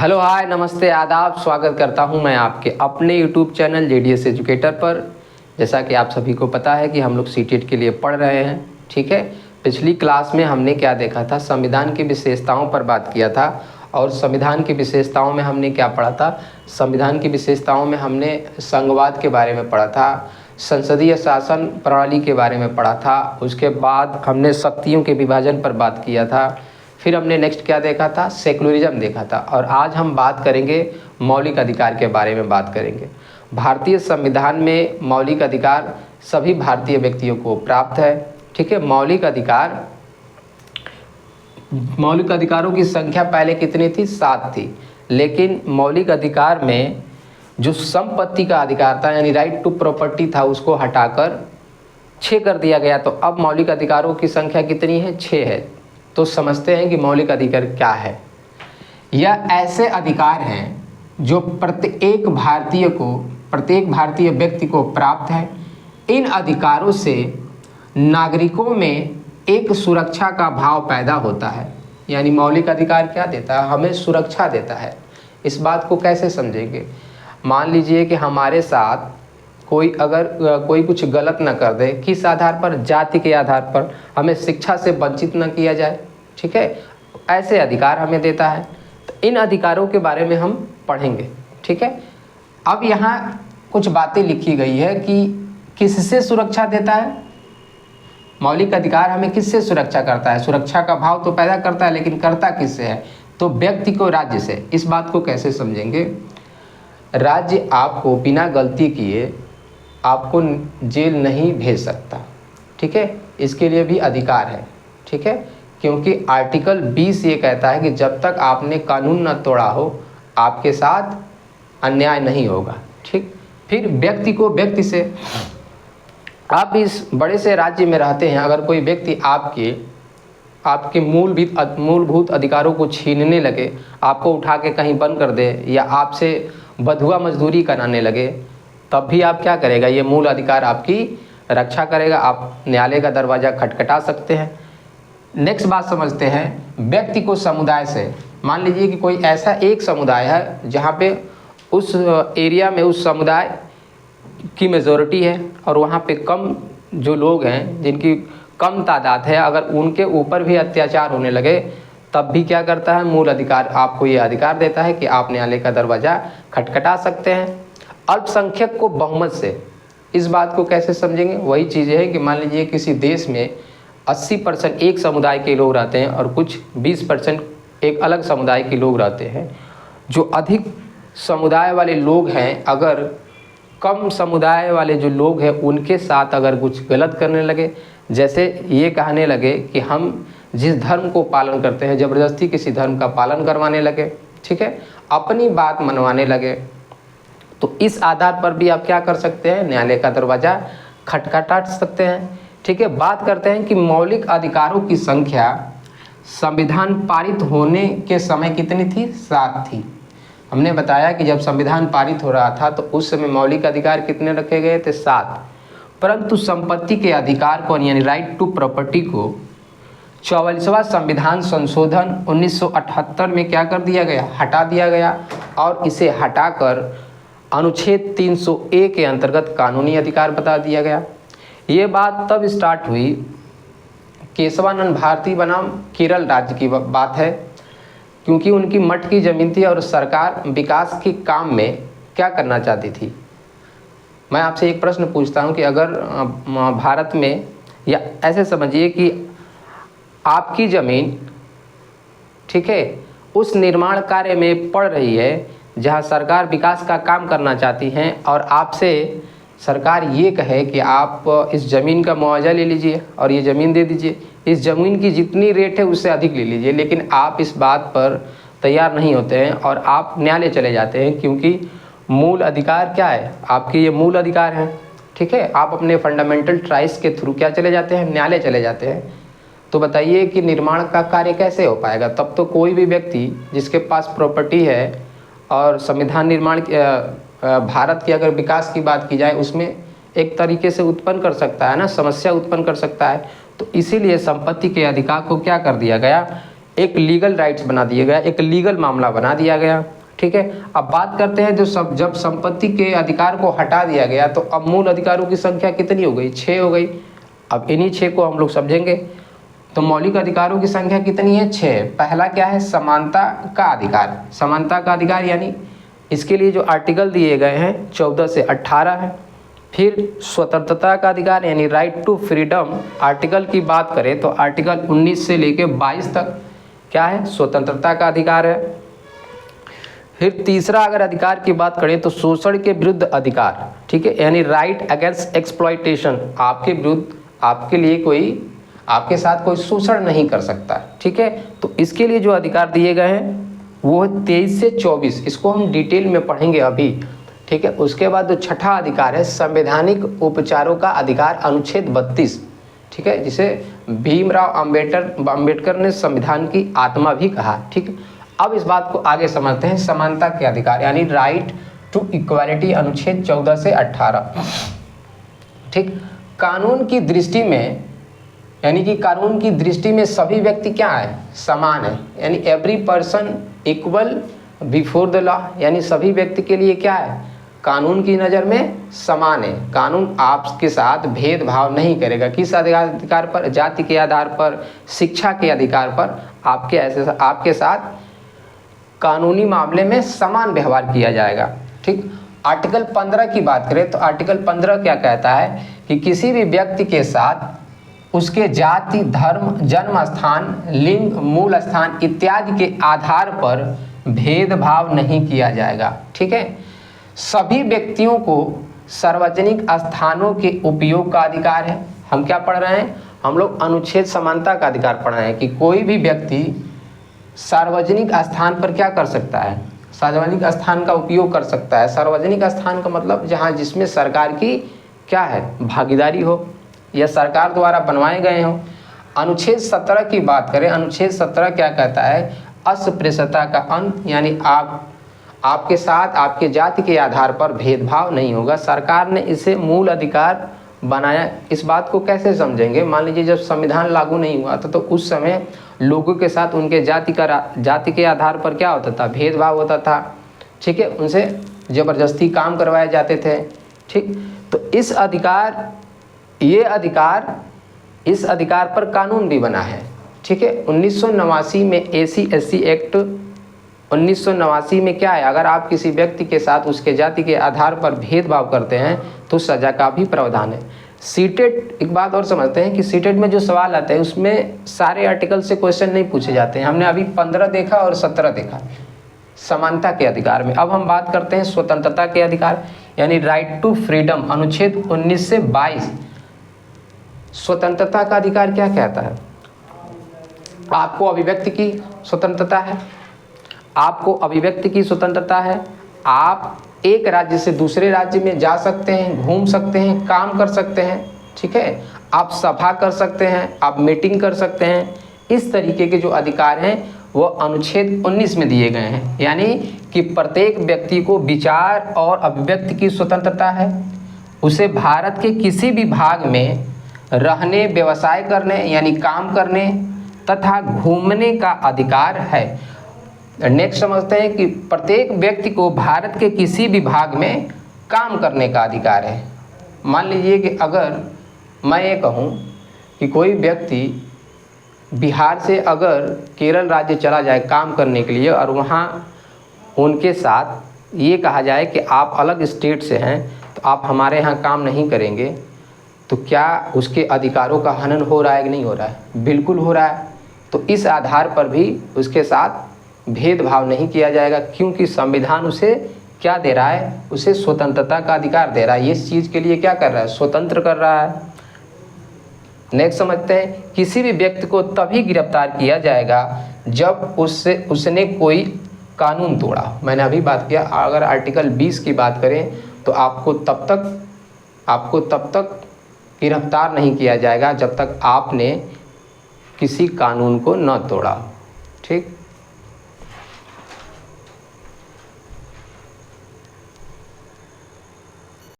Hello hi नमस्ते आदाब, स्वागत करता हूं मैं आपके अपने यूट्यूब चैनल जेडीएस एजुकेटर पर। जैसा कि आप सभी को पता है कि हम लोग सीटेट के लिए पढ़ रहे हैं, ठीक है। पिछली क्लास में हमने क्या देखा था, संविधान की विशेषताओं पर बात किया था। और संविधान की विशेषताओं में हमने क्या पढ़ा था, संविधान की विशेषताओं में हमने संघवाद के बारे में पढ़ा था, संसदीय शासन प्रणाली के बारे में पढ़ा था। उसके बाद हमने शक्तियों के विभाजन पर बात किया था। फिर हमने नेक्स्ट क्या देखा था, सेकुलरिज्म देखा था। और आज हम बात करेंगे मौलिक अधिकार के बारे में बात करेंगे। भारतीय संविधान में मौलिक अधिकार सभी भारतीय व्यक्तियों को प्राप्त है, ठीक है। मौलिक अधिकारों की संख्या पहले कितनी थी, 7 थी। लेकिन मौलिक अधिकार में जो संपत्ति का अधिकार था यानी राइट टू प्रॉपर्टी था, उसको हटाकर 6 कर दिया गया। तो अब मौलिक अधिकारों की संख्या कितनी है, 6 है। तो समझते हैं कि मौलिक अधिकार क्या है। यह ऐसे अधिकार हैं जो प्रत्येक भारतीय व्यक्ति को प्राप्त है। इन अधिकारों से नागरिकों में एक सुरक्षा का भाव पैदा होता है। यानी मौलिक अधिकार क्या देता है, हमें सुरक्षा देता है। इस बात को कैसे समझेंगे, मान लीजिए कि हमारे साथ कोई कुछ गलत न कर दे, किस आधार पर, जाति के आधार पर, हमें शिक्षा से वंचित न किया जाए, ठीक है। ऐसे अधिकार हमें देता है। तो इन अधिकारों के बारे में हम पढ़ेंगे, ठीक है। अब यहाँ कुछ बातें लिखी गई है कि किससे सुरक्षा देता है। मौलिक अधिकार हमें किससे सुरक्षा करता है, सुरक्षा का भाव तो पैदा करता है, लेकिन करता किससे है, तो व्यक्ति को, राज्य से। इस बात को कैसे समझेंगे, राज्य आपको बिना गलती किए आपको जेल नहीं भेज सकता, ठीक है। इसके लिए भी अधिकार है, ठीक है। क्योंकि आर्टिकल 20 ये कहता है कि जब तक आपने कानून न तोड़ा हो आपके साथ अन्याय नहीं होगा, ठीक। फिर व्यक्ति को व्यक्ति से, आप इस बड़े से राज्य में रहते हैं, अगर कोई व्यक्ति आपके मूलभूत अधिकारों को छीनने लगे, आपको उठा के कहीं बंद कर दे या आपसे बंधुआ मजदूरी कराने लगे, तब भी आप क्या करेगा, ये मूल अधिकार आपकी रक्षा करेगा। आप न्यायालय का दरवाज़ा खटखटा सकते हैं। नेक्स्ट बात समझते हैं, व्यक्ति को समुदाय से। मान लीजिए कि कोई ऐसा एक समुदाय है जहाँ पे उस एरिया में उस समुदाय की मेजॉरिटी है और वहाँ पे कम जो लोग हैं जिनकी कम तादाद है, अगर उनके ऊपर भी अत्याचार होने लगे तब भी क्या करता है, मूल अधिकार आपको ये अधिकार देता है कि आप न्यायालय का दरवाज़ा खटखटा सकते हैं। अल्पसंख्यक को बहुमत से, इस बात को कैसे समझेंगे, वही चीज़ें हैं कि मान लीजिए किसी देश में 80% एक समुदाय के लोग रहते हैं और कुछ 20% एक अलग समुदाय के लोग रहते हैं। जो अधिक समुदाय वाले लोग हैं, अगर कम समुदाय वाले जो लोग हैं उनके साथ अगर कुछ गलत करने लगे, जैसे ये कहने लगे कि हम जिस धर्म को पालन करते हैं, ज़बरदस्ती किसी धर्म का पालन करवाने लगे, ठीक है, अपनी बात मनवाने लगे, तो इस आधार पर भी आप क्या कर सकते हैं, न्यायालय का दरवाज़ा खटखटा सकते हैं, ठीक है। बात करते हैं कि मौलिक अधिकारों की संख्या संविधान पारित होने के समय कितनी थी, 7 थी। हमने बताया कि जब संविधान पारित हो रहा था तो उस समय मौलिक अधिकार कितने रखे गए थे, 7। परंतु संपत्ति के अधिकार को यानी राइट टू प्रॉपर्टी को 44वां संविधान संशोधन 1978 में क्या कर दिया गया, हटा दिया गया। और इसे हटाकर अनुच्छेद 300A के अंतर्गत कानूनी अधिकार बता दिया गया। ये बात तब स्टार्ट हुई, केशवानंद भारती बनाम केरल राज्य की बात है, क्योंकि उनकी मठ की ज़मीन थी और सरकार विकास के काम में क्या करना चाहती थी। मैं आपसे एक प्रश्न पूछता हूँ कि अगर भारत में, या ऐसे समझिए कि आपकी ज़मीन, ठीक है, उस निर्माण कार्य में पड़ रही है जहाँ सरकार विकास का काम करना चाहती हैं, और आपसे सरकार ये कहे कि आप इस ज़मीन का मुआवजा ले लीजिए और ये ज़मीन दे दीजिए, इस ज़मीन की जितनी रेट है उससे अधिक ले लीजिए, लेकिन आप इस बात पर तैयार नहीं होते हैं और आप न्यायालय चले जाते हैं, क्योंकि मूल अधिकार क्या है, आपके ये मूल अधिकार हैं, ठीक है। आप अपने फंडामेंटल राइट्स के थ्रू क्या चले जाते हैं, न्यायालय चले जाते हैं। तो बताइए कि निर्माण का कार्य कैसे हो पाएगा। तब तो कोई भी व्यक्ति जिसके पास प्रॉपर्टी है और संविधान निर्माण भारत की अगर विकास की बात की जाए उसमें एक तरीके से उत्पन्न कर सकता है ना, समस्या उत्पन्न कर सकता है। तो इसीलिए संपत्ति के अधिकार को क्या कर दिया गया, एक लीगल राइट्स बना दिया गया, एक लीगल मामला बना दिया गया। ठीक है, अब बात करते हैं जब संपत्ति के अधिकार को हटा दिया गया तो अब मूल अधिकारों की संख्या कितनी हो गई? 6 हो गई। अब इन्हीं 6 को हम लोग समझेंगे। तो मौलिक अधिकारों की संख्या कितनी है? 6। पहला क्या है? समानता का अधिकार। समानता का अधिकार यानी इसके लिए जो आर्टिकल दिए गए हैं 14 से 18 है। फिर स्वतंत्रता का अधिकार यानी राइट टू फ्रीडम, आर्टिकल की बात करें तो आर्टिकल 19 से लेकर 22 तक क्या है? स्वतंत्रता का अधिकार है। फिर तीसरा अगर अधिकार की बात करें तो शोषण के विरुद्ध अधिकार, ठीक है, यानी राइट अगेंस्ट एक्सप्लॉयटेशन, आपके विरुद्ध, आपके लिए कोई, आपके साथ कोई शोषण नहीं कर सकता। ठीक है, तो इसके लिए जो अधिकार दिए गए हैं वो 23 से 24, इसको हम डिटेल में पढ़ेंगे अभी। ठीक है, उसके बाद जो छठा अधिकार है संवैधानिक उपचारों का अधिकार, अनुच्छेद 32, ठीक है, जिसे भीमराव अंबेडकर ने संविधान की आत्मा भी कहा। ठीक है, अब इस बात को आगे समझते हैं। समानता के अधिकार यानी राइट टू इक्वालिटी, अनुच्छेद 14 से 18। ठीक, कानून की दृष्टि में, यानी कि कानून की दृष्टि में सभी व्यक्ति क्या है? समान है, यानी every person equal before the law, यानी सभी व्यक्ति के लिए क्या है? कानून की नज़र में समान है। कानून आपके साथ भेदभाव नहीं करेगा। किस अधिकार पर? जाति के आधार पर, शिक्षा के अधिकार पर आपके साथ कानूनी मामले में समान व्यवहार किया जाएगा। ठीक, आर्टिकल 15 की बात करें तो आर्टिकल 15 क्या कहता है कि किसी भी व्यक्ति के साथ उसके जाति, धर्म, जन्म स्थान, लिंग, मूल स्थान इत्यादि के आधार पर भेदभाव नहीं किया जाएगा। ठीक है, सभी व्यक्तियों को सार्वजनिक स्थानों के उपयोग का अधिकार है। हम क्या पढ़ रहे हैं? हम लोग अनुच्छेद समानता का अधिकार पढ़ रहे हैं कि कोई भी व्यक्ति सार्वजनिक स्थान पर क्या कर सकता है? सार्वजनिक स्थान का उपयोग कर सकता है। सार्वजनिक स्थान का मतलब जहाँ जिसमें सरकार की क्या है? भागीदारी हो या सरकार द्वारा बनवाए गए हों। अनुच्छेद 17 की बात करें, अनुच्छेद 17 क्या कहता है? अस्पृश्यता का अंत, यानी आपके साथ आपके जाति के आधार पर भेदभाव नहीं होगा। सरकार ने इसे मूल अधिकार बनाया। इस बात को कैसे समझेंगे? मान लीजिए जब संविधान लागू नहीं हुआ था तो उस समय लोगों के साथ उनके जाति के आधार पर क्या होता था? भेदभाव होता था। ठीक है, उनसे ज़बरदस्ती काम करवाए जाते थे। ठीक, तो इस अधिकार पर कानून भी बना है। ठीक है, 1989 में AC/SC एक्ट 1989 में क्या है? अगर आप किसी व्यक्ति के साथ उसके जाति के आधार पर भेदभाव करते हैं तो सजा का भी प्रावधान है। सीटेट, एक बात और समझते हैं कि सीटेट में जो सवाल आते हैं उसमें सारे आर्टिकल से क्वेश्चन नहीं पूछे जाते हैं। हमने अभी 15 देखा और 17 देखा समानता के अधिकार में। अब हम बात करते हैं स्वतंत्रता के अधिकार यानी राइट टू फ्रीडम, अनुच्छेद 19 से 22। स्वतंत्रता का अधिकार क्या कहता है? आपको अभिव्यक्ति की स्वतंत्रता है, आपको अभिव्यक्ति की स्वतंत्रता है। आप एक राज्य से दूसरे राज्य में जा सकते हैं, घूम सकते हैं, काम कर सकते हैं। ठीक है, आप सभा कर सकते हैं, आप मीटिंग कर सकते हैं। इस तरीके के जो अधिकार हैं वो अनुच्छेद 19 में दिए गए हैं। यानी कि प्रत्येक व्यक्ति को विचार और अभिव्यक्ति की स्वतंत्रता है। उसे भारत के किसी भी भाग में रहने, व्यवसाय करने यानी काम करने तथा घूमने का अधिकार है। नेक्स्ट समझते हैं कि प्रत्येक व्यक्ति को भारत के किसी भी भाग में काम करने का अधिकार है। मान लीजिए कि अगर मैं ये कहूँ कि कोई व्यक्ति बिहार से अगर केरल राज्य चला जाए काम करने के लिए और वहाँ उनके साथ ये कहा जाए कि आप अलग स्टेट से हैं तो आप हमारे यहाँ काम नहीं करेंगे, तो क्या उसके अधिकारों का हनन हो रहा है कि नहीं हो रहा है? बिल्कुल हो रहा है। तो इस आधार पर भी उसके साथ भेदभाव नहीं किया जाएगा, क्योंकि संविधान उसे क्या दे रहा है? उसे स्वतंत्रता का अधिकार दे रहा है। ये इस चीज़ के लिए क्या कर रहा है? स्वतंत्र कर रहा है। नेक्स्ट समझते हैं, किसी भी व्यक्ति को तभी गिरफ्तार किया जाएगा जब उसने कोई कानून तोड़ा। मैंने अभी बात किया, अगर आर्टिकल 20 की बात करें तो आपको तब तक गिरफ्तार नहीं किया जाएगा जब तक आपने किसी कानून को न तोड़ा। ठीक।